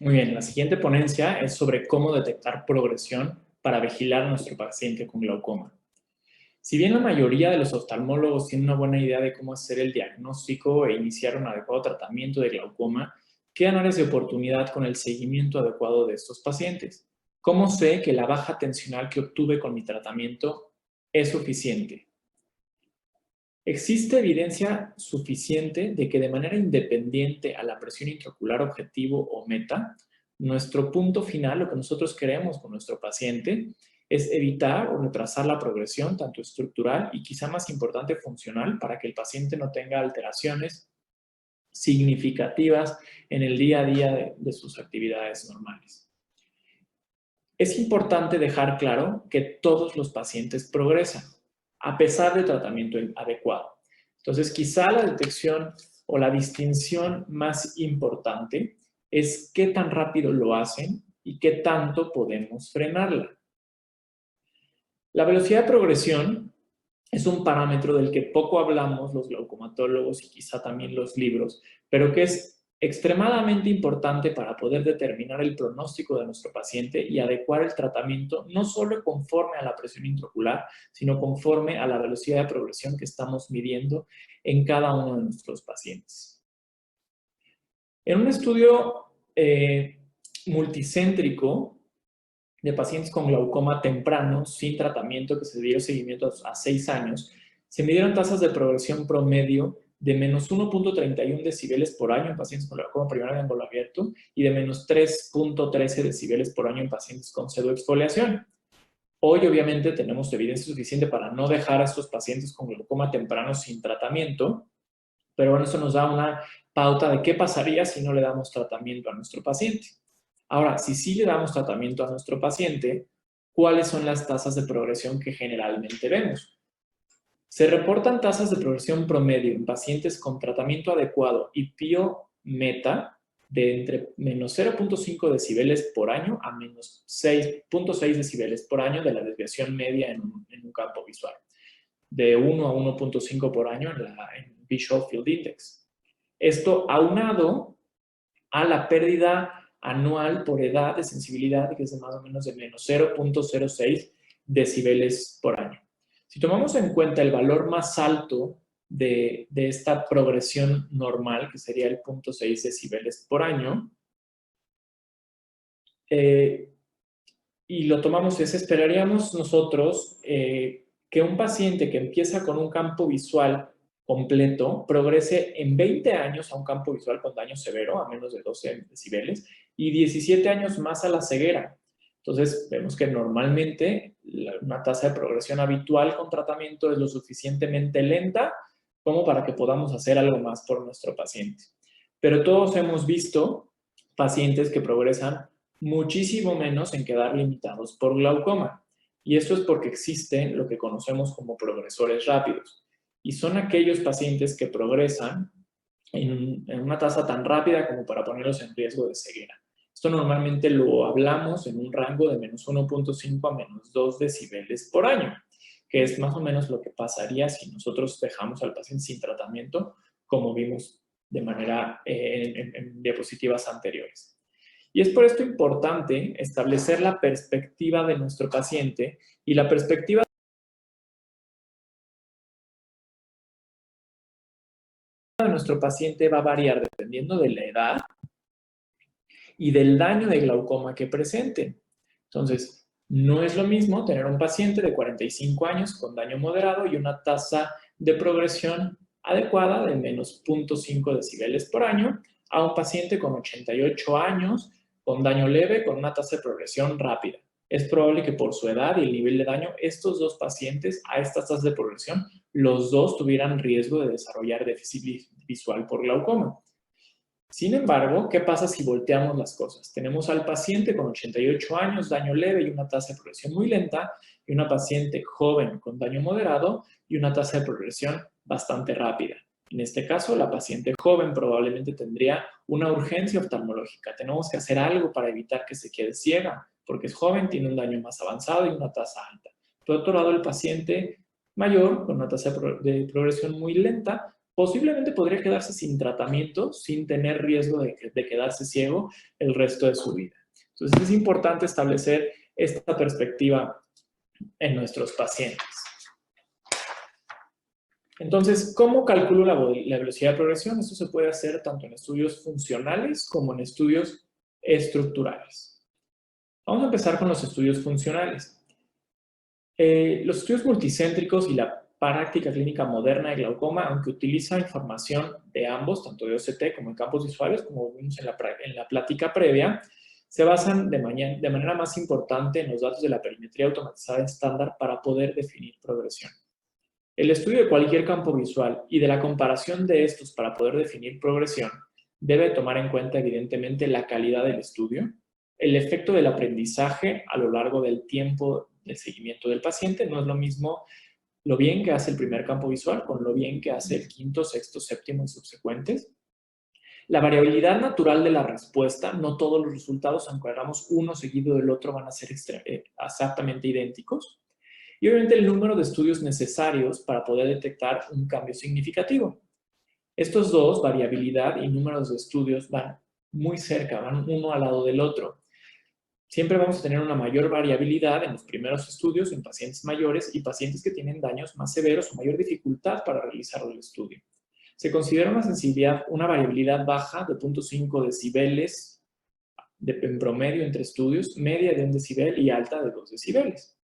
Muy bien, la siguiente ponencia es sobre cómo detectar progresión para vigilar a nuestro paciente con glaucoma. Si bien la mayoría de los oftalmólogos tienen una buena idea de cómo hacer el diagnóstico e iniciar un adecuado tratamiento de glaucoma, quedan áreas de oportunidad con el seguimiento adecuado de estos pacientes. ¿Cómo sé que la baja tensional que obtuve con mi tratamiento es suficiente? Existe evidencia suficiente de que de manera independiente a la presión intraocular objetivo o meta, nuestro punto final, lo que nosotros queremos con nuestro paciente, es evitar o retrasar la progresión tanto estructural y quizá más importante funcional para que el paciente no tenga alteraciones significativas en el día a día de sus actividades normales. Es importante dejar claro que todos los pacientes progresan, a pesar del tratamiento adecuado. Entonces, quizá la detección o la distinción más importante es qué tan rápido lo hacen y qué tanto podemos frenarla. La velocidad de progresión es un parámetro del que poco hablamos los glaucomatólogos y quizá también los libros, pero que es extremadamente importante para poder determinar el pronóstico de nuestro paciente y adecuar el tratamiento no solo conforme a la presión intraocular, sino conforme a la velocidad de progresión que estamos midiendo en cada uno de nuestros pacientes. En un estudio multicéntrico de pacientes con glaucoma temprano, sin tratamiento, que se dio seguimiento a 6 años, se midieron tasas de progresión promedio de menos 1.31 decibeles por año en pacientes con glaucoma primario de ángulo abierto y de menos 3.13 decibeles por año en pacientes con pseudoexfoliación. Hoy, obviamente, tenemos evidencia suficiente para no dejar a estos pacientes con glaucoma temprano sin tratamiento, pero bueno, eso nos da una pauta de qué pasaría si no le damos tratamiento a nuestro paciente. Ahora, si sí le damos tratamiento a nuestro paciente, ¿cuáles son las tasas de progresión que generalmente vemos? Se reportan tasas de progresión promedio en pacientes con tratamiento adecuado y PIO meta de entre menos 0.5 decibeles por año a menos 6.6 decibeles por año de la desviación media en un campo visual, de 1 a 1.5 por año en Visual Field Index. Esto aunado a la pérdida anual por edad de sensibilidad, que es de más o menos de menos 0.06 decibeles por año. Si tomamos en cuenta el valor más alto de esta progresión normal, que sería el 0.6 decibeles por año, y lo tomamos, esperaríamos nosotros que un paciente que empieza con un campo visual completo progrese en 20 años a un campo visual con daño severo, a menos de 12 decibeles, y 17 años más a la ceguera. Entonces, vemos que normalmente una tasa de progresión habitual con tratamiento es lo suficientemente lenta como para que podamos hacer algo más por nuestro paciente. Pero todos hemos visto pacientes que progresan muchísimo menos en quedar limitados por glaucoma. Y esto es porque existen lo que conocemos como progresores rápidos. Y son aquellos pacientes que progresan en una tasa tan rápida como para ponerlos en riesgo de ceguera. Esto normalmente lo hablamos en un rango de menos 1.5 a menos 2 decibeles por año, que es más o menos lo que pasaría si nosotros dejamos al paciente sin tratamiento, como vimos de manera en diapositivas anteriores. Y es por esto importante establecer la perspectiva de nuestro paciente y la perspectiva de nuestro paciente va a variar dependiendo de la edad y del daño de glaucoma que presenten. Entonces, no es lo mismo tener un paciente de 45 años con daño moderado y una tasa de progresión adecuada de menos 0.5 decibeles por año a un paciente con 88 años con daño leve con una tasa de progresión rápida. Es probable que por su edad y el nivel de daño, estos dos pacientes a estas tasas de progresión, los dos tuvieran riesgo de desarrollar déficit visual por glaucoma. Sin embargo, ¿qué pasa si volteamos las cosas? Tenemos al paciente con 88 años, daño leve y una tasa de progresión muy lenta, y una paciente joven con daño moderado y una tasa de progresión bastante rápida. En este caso, la paciente joven probablemente tendría una urgencia oftalmológica. Tenemos que hacer algo para evitar que se quede ciega, porque es joven, tiene un daño más avanzado y una tasa alta. Por otro lado, el paciente mayor, con una tasa de progresión muy lenta, posiblemente podría quedarse sin tratamiento, sin tener riesgo de quedarse ciego el resto de su vida. Entonces es importante establecer esta perspectiva en nuestros pacientes. Entonces, ¿cómo calculo la velocidad de progresión? Esto se puede hacer tanto en estudios funcionales como en estudios estructurales. Vamos a empezar con los estudios funcionales. Los estudios multicéntricos y la práctica clínica moderna de glaucoma, aunque utiliza información de ambos, tanto de OCT como en campos visuales, como vimos en la plática previa, se basan de manera más importante en los datos de la perimetría automatizada estándar para poder definir progresión. El estudio de cualquier campo visual y de la comparación de estos para poder definir progresión debe tomar en cuenta evidentemente la calidad del estudio, el efecto del aprendizaje a lo largo del tiempo del seguimiento del paciente. No es lo mismo lo bien que hace el primer campo visual con lo bien que hace el quinto, sexto, séptimo y subsecuentes. La variabilidad natural de la respuesta, no todos los resultados, aunque hagamos uno seguido del otro, van a ser exactamente idénticos. Y obviamente el número de estudios necesarios para poder detectar un cambio significativo. Estos dos, variabilidad y números de estudios, van muy cerca, van uno al lado del otro. Siempre vamos a tener una mayor variabilidad en los primeros estudios en pacientes mayores y pacientes que tienen daños más severos o mayor dificultad para realizar el estudio. Se considera una variabilidad baja de 0.5 decibeles en promedio entre estudios, media de 1 decibel y alta de 2 decibeles.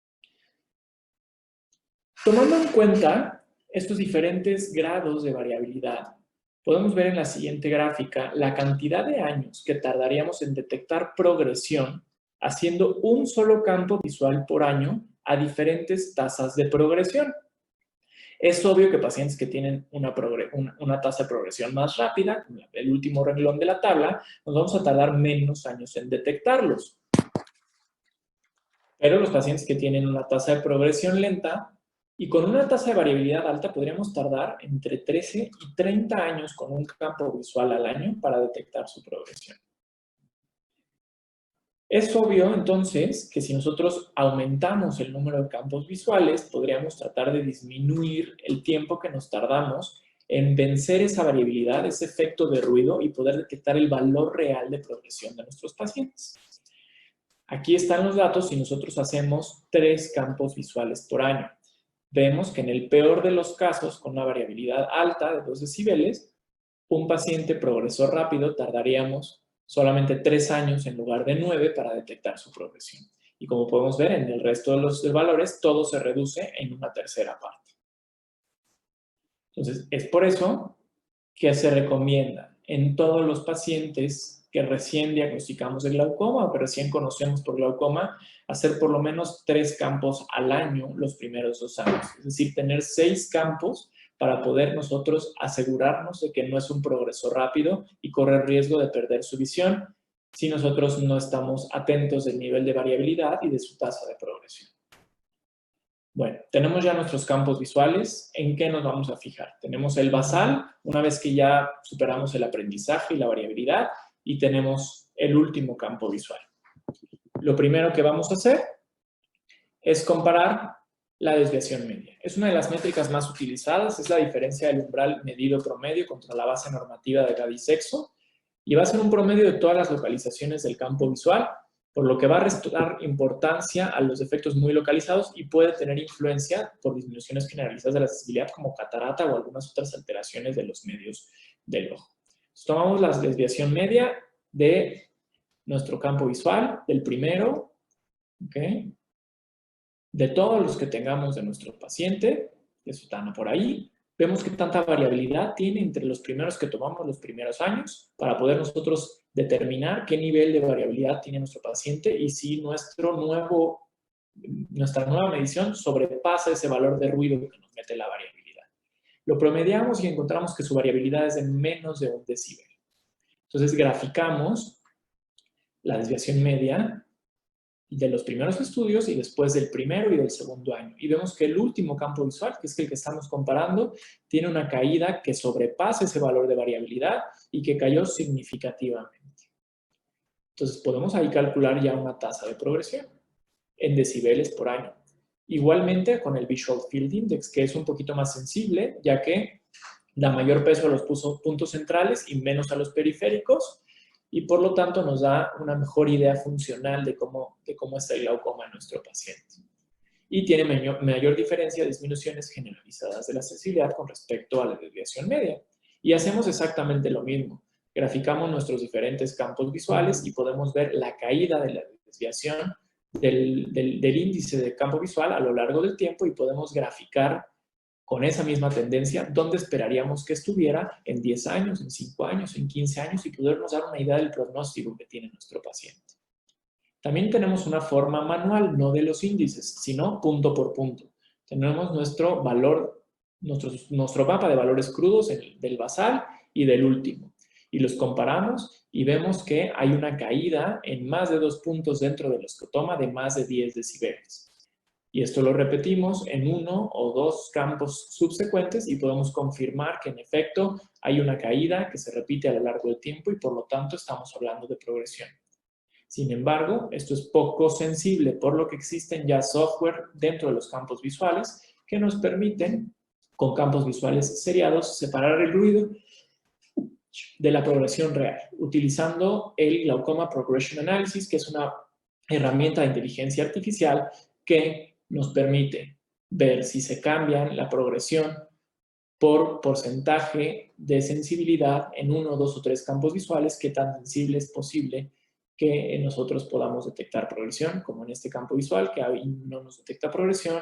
Tomando en cuenta estos diferentes grados de variabilidad, podemos ver en la siguiente gráfica la cantidad de años que tardaríamos en detectar progresión haciendo un solo campo visual por año a diferentes tasas de progresión. Es obvio que pacientes que tienen una tasa de progresión más rápida, como el último renglón de la tabla, nos vamos a tardar menos años en detectarlos. Pero los pacientes que tienen una tasa de progresión lenta y con una tasa de variabilidad alta podríamos tardar entre 13 y 30 años con un campo visual al año para detectar su progresión. Es obvio, entonces, que si nosotros aumentamos el número de campos visuales, podríamos tratar de disminuir el tiempo que nos tardamos en vencer esa variabilidad, ese efecto de ruido y poder detectar el valor real de progresión de nuestros pacientes. Aquí están los datos si nosotros hacemos 3 campos visuales por año. Vemos que en el peor de los casos, con una variabilidad alta de 2 decibeles, un paciente progresor rápido tardaríamos solamente 3 años en lugar de 9 para detectar su progresión. Y como podemos ver, en el resto de los valores, todo se reduce en una tercera parte. Entonces, es por eso que se recomienda en todos los pacientes que recién diagnosticamos el glaucoma o que recién conocemos por glaucoma, hacer por lo menos 3 campos al año los primeros 2 años. Es decir, tener 6 campos para poder nosotros asegurarnos de que no es un progreso rápido y correr riesgo de perder su visión si nosotros no estamos atentos del nivel de variabilidad y de su tasa de progresión. Bueno, tenemos ya nuestros campos visuales. ¿En qué nos vamos a fijar? Tenemos el basal, una vez que ya superamos el aprendizaje y la variabilidad, y tenemos el último campo visual. Lo primero que vamos a hacer es comparar la desviación media. Es una de las métricas más utilizadas, es la diferencia del umbral medido promedio contra la base normativa de edad y sexo, y va a ser un promedio de todas las localizaciones del campo visual, por lo que va a restar importancia a los efectos muy localizados y puede tener influencia por disminuciones generalizadas de la sensibilidad como catarata o algunas otras alteraciones de los medios del ojo. Entonces, tomamos la desviación media de nuestro campo visual, del primero, ¿ok?, de todos los que tengamos de nuestro paciente, que están por ahí, vemos qué tanta variabilidad tiene entre los primeros que tomamos los primeros años para poder nosotros determinar qué nivel de variabilidad tiene nuestro paciente y si nuestra nueva medición sobrepasa ese valor de ruido que nos mete la variabilidad. Lo promediamos y encontramos que su variabilidad es de menos de 1 decibel. Entonces graficamos la desviación media de los primeros estudios y después del primero y del segundo año. Y vemos que el último campo visual, que es el que estamos comparando, tiene una caída que sobrepasa ese valor de variabilidad y que cayó significativamente. Entonces podemos ahí calcular ya una tasa de progresión en decibeles por año. Igualmente con el Visual Field Index, que es un poquito más sensible, ya que da mayor peso a los puntos centrales y menos a los periféricos, y por lo tanto nos da una mejor idea funcional de cómo está el glaucoma en nuestro paciente. Y tiene mayor diferencia de disminuciones generalizadas de la sensibilidad con respecto a la desviación media. Y hacemos exactamente lo mismo. Graficamos nuestros diferentes campos visuales y podemos ver la caída de la desviación del índice de campo visual a lo largo del tiempo, y podemos graficar con esa misma tendencia dónde esperaríamos que estuviera en 10 años, en 5 años, en 15 años, y podernos dar una idea del pronóstico que tiene nuestro paciente. También tenemos una forma manual, no de los índices, sino punto por punto. Tenemos nuestro valor, nuestro mapa de valores crudos del basal y del último. Y los comparamos y vemos que hay una caída en más de 2 puntos dentro del escotoma de más de 10 decibeles. Y esto lo repetimos en 1 o 2 campos subsecuentes y podemos confirmar que en efecto hay una caída que se repite a lo largo del tiempo, y por lo tanto estamos hablando de progresión. Sin embargo, esto es poco sensible, por lo que existen ya software dentro de los campos visuales que nos permiten, con campos visuales seriados, separar el ruido de la progresión real, utilizando el Glaucoma Progression Analysis, que es una herramienta de inteligencia artificial que nos permite ver si se cambian la progresión por porcentaje de sensibilidad en 1, 2 o 3 campos visuales, qué tan sensible es posible que nosotros podamos detectar progresión, como en este campo visual, que ahí no nos detecta progresión,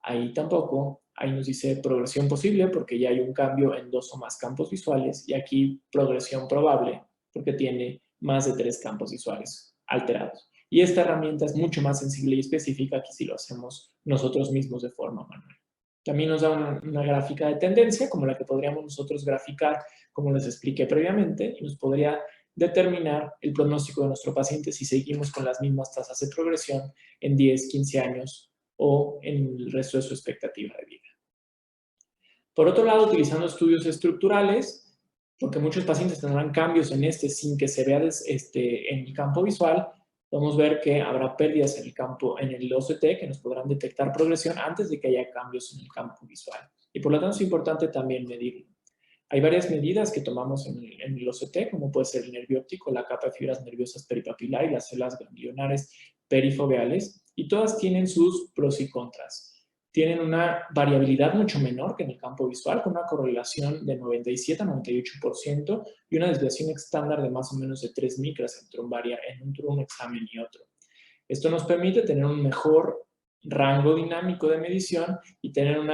ahí tampoco, ahí nos dice progresión posible porque ya hay un cambio en 2 o más campos visuales, y aquí progresión probable porque tiene más de 3 campos visuales alterados. Y esta herramienta es mucho más sensible y específica que si lo hacemos nosotros mismos de forma manual. También nos da una gráfica de tendencia, como la que podríamos nosotros graficar, como les expliqué previamente, y nos podría determinar el pronóstico de nuestro paciente si seguimos con las mismas tasas de progresión en 10, 15 años o en el resto de su expectativa de vida. Por otro lado, utilizando estudios estructurales, porque muchos pacientes tendrán cambios en sin que se vea en el campo visual, podemos ver que habrá pérdidas en el OCT que nos podrán detectar progresión antes de que haya cambios en el campo visual. Y por lo tanto es importante también medirlo. Hay varias medidas que tomamos en el OCT, como puede ser el nervio óptico, la capa de fibras nerviosas peripapilar y las células ganglionares perifoveales, y todas tienen sus pros y contras. Tienen una variabilidad mucho menor que en el campo visual, con una correlación de 97 a 98% y una desviación estándar de más o menos de 3 micras entre un examen y otro. Esto nos permite tener un mejor rango dinámico de medición y tener un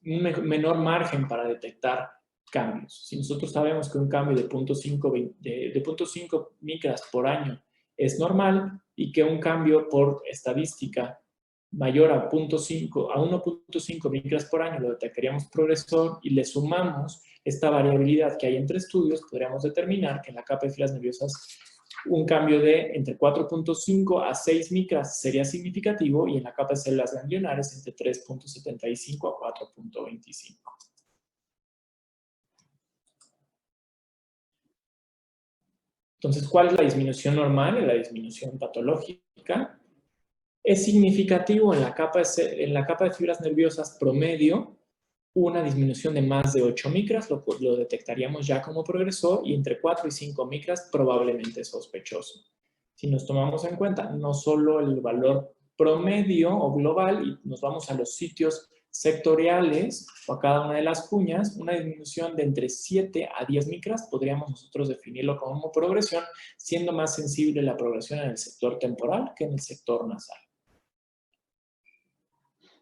menor margen para detectar cambios. Si nosotros sabemos que un cambio de 0.5 micras por año es normal, y que un cambio por estadística mayor a 1.5 micras por año lo detectaríamos progresor, y le sumamos esta variabilidad que hay entre estudios, podríamos determinar que en la capa de fibras nerviosas un cambio de entre 4.5 a 6 micras sería significativo, y en la capa de células ganglionares entre 3.75 a 4.25. Entonces, ¿cuál es la disminución normal y la disminución patológica? Es significativo en la capa de fibras nerviosas promedio una disminución de más de 8 micras, lo detectaríamos ya como progresor, y entre 4 y 5 micras probablemente sospechoso. Si nos tomamos en cuenta no solo el valor promedio o global y nos vamos a los sitios sectoriales o a cada una de las cuñas, una disminución de entre 7 a 10 micras podríamos nosotros definirlo como progresión, siendo más sensible la progresión en el sector temporal que en el sector nasal.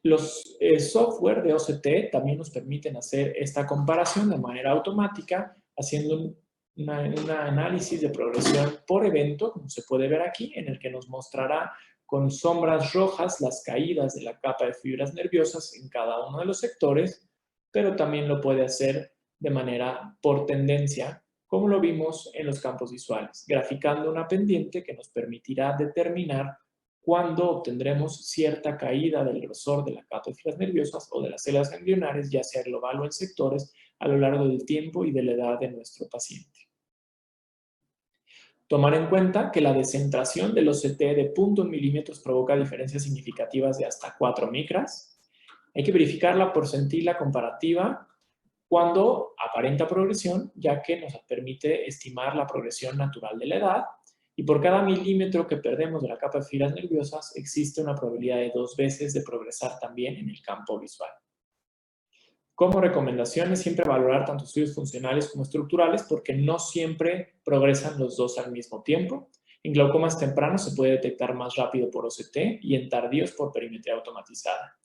Los software de OCT también nos permiten hacer esta comparación de manera automática, haciendo un análisis de progresión por evento, como se puede ver aquí, en el que nos mostrará con sombras rojas las caídas de la capa de fibras nerviosas en cada uno de los sectores, pero también lo puede hacer de manera por tendencia, como lo vimos en los campos visuales, graficando una pendiente que nos permitirá determinar cuándo obtendremos cierta caída del grosor de la capa de fibras nerviosas o de las células ganglionares, ya sea global o en sectores, a lo largo del tiempo y de la edad de nuestro paciente. Tomar en cuenta que la descentración del OCT de 0.1 milímetros provoca diferencias significativas de hasta 4 micras. Hay que verificar la porcentila comparativa cuando aparenta progresión, ya que nos permite estimar la progresión natural de la edad, y por cada milímetro que perdemos de la capa de fibras nerviosas, existe una probabilidad de 2 veces de progresar también en el campo visual. Como recomendación es siempre valorar tanto estudios funcionales como estructurales porque no siempre progresan los dos al mismo tiempo. En glaucomas tempranos se puede detectar más rápido por OCT y en tardíos por perimetría automatizada.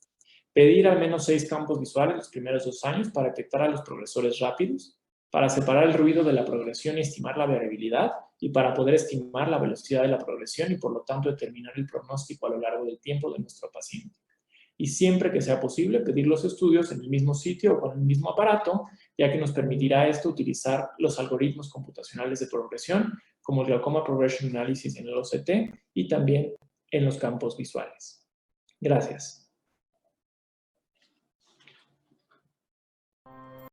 Pedir al menos 6 campos visuales los primeros 2 años para detectar a los progresores rápidos, para separar el ruido de la progresión y estimar la variabilidad, y para poder estimar la velocidad de la progresión y por lo tanto determinar el pronóstico a lo largo del tiempo de nuestro paciente. Y siempre que sea posible pedir los estudios en el mismo sitio o con el mismo aparato, ya que nos permitirá esto utilizar los algoritmos computacionales de progresión como el Glaucoma Progression Analysis en el OCT y también en los campos visuales. Gracias.